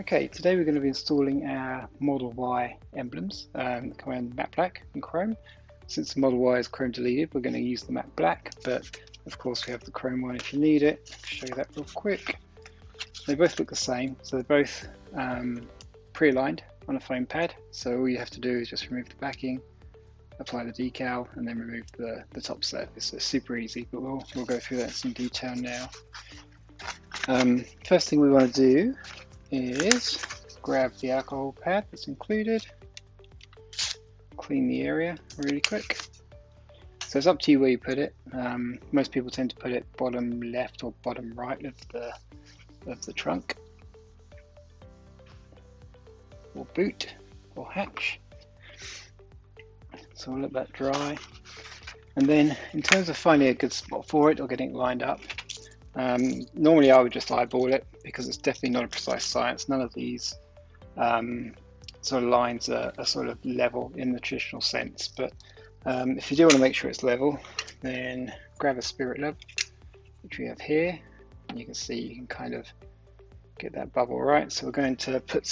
Okay, today we're going to be installing our Model Y emblems, the command matte black in Chrome. Since the Model Y is Chrome deleted, we're going to use the matte black, but of course we have the Chrome one if you need it. I'll show you that real quick. They both look the same, so they're both pre-aligned on a foam pad, so all you have to do is just remove the backing, apply the decal, and then remove the top surface. So it's super easy, but we'll go through that in some detail now. First thing we want to do is grab the alcohol pad that's included, clean the area really quick. So it's up to you where you put it. Most people tend to put it bottom left or bottom right of the trunk, or boot, or hatch. So we'll let that dry. And then in terms of finding a good spot for it or getting it lined up, normally I would just eyeball it because it's definitely not a precise science. None of these sort of lines are sort of level in the traditional sense, but if you do want to make sure it's level, then grab a spirit level, which we have here, and you can see you can kind of get that bubble right. So we're going to put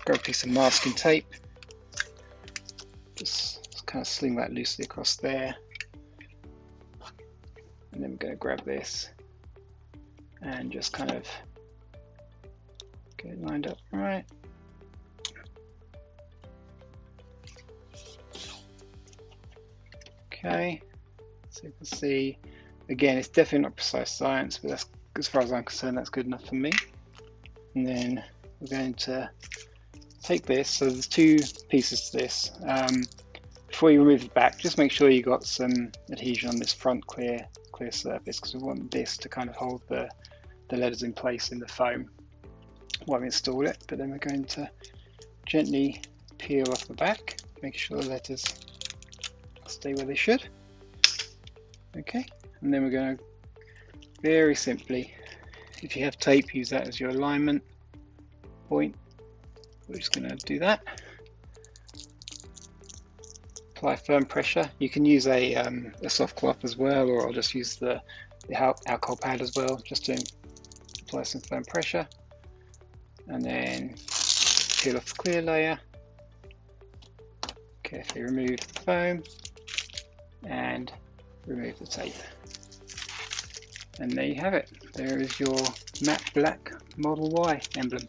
grab a piece of masking tape, just kind of sling that loosely across there, and then we're going to grab this and just kind of get it lined up right. Okay, so you can see, again, it's definitely not precise science, but that's, as far as I'm concerned, that's good enough for me. And then we're going to take this, so there's two pieces to this. Before you remove the back, just make sure you got some adhesion on this front clear surface, because we want this to kind of hold the letters in place in the foam while we install it. But then we're going to gently peel off the back, making sure the letters stay where they should. Okay, and then we're going to very simply, if you have tape, use that as your alignment point. We're just going to do that. Apply firm pressure. You can use a soft cloth as well, or I'll just use the alcohol pad as well, just to apply some firm pressure. And then peel off the clear layer. Carefully remove the foam and remove the tape. And there you have it. There is your matte black Model Y emblem.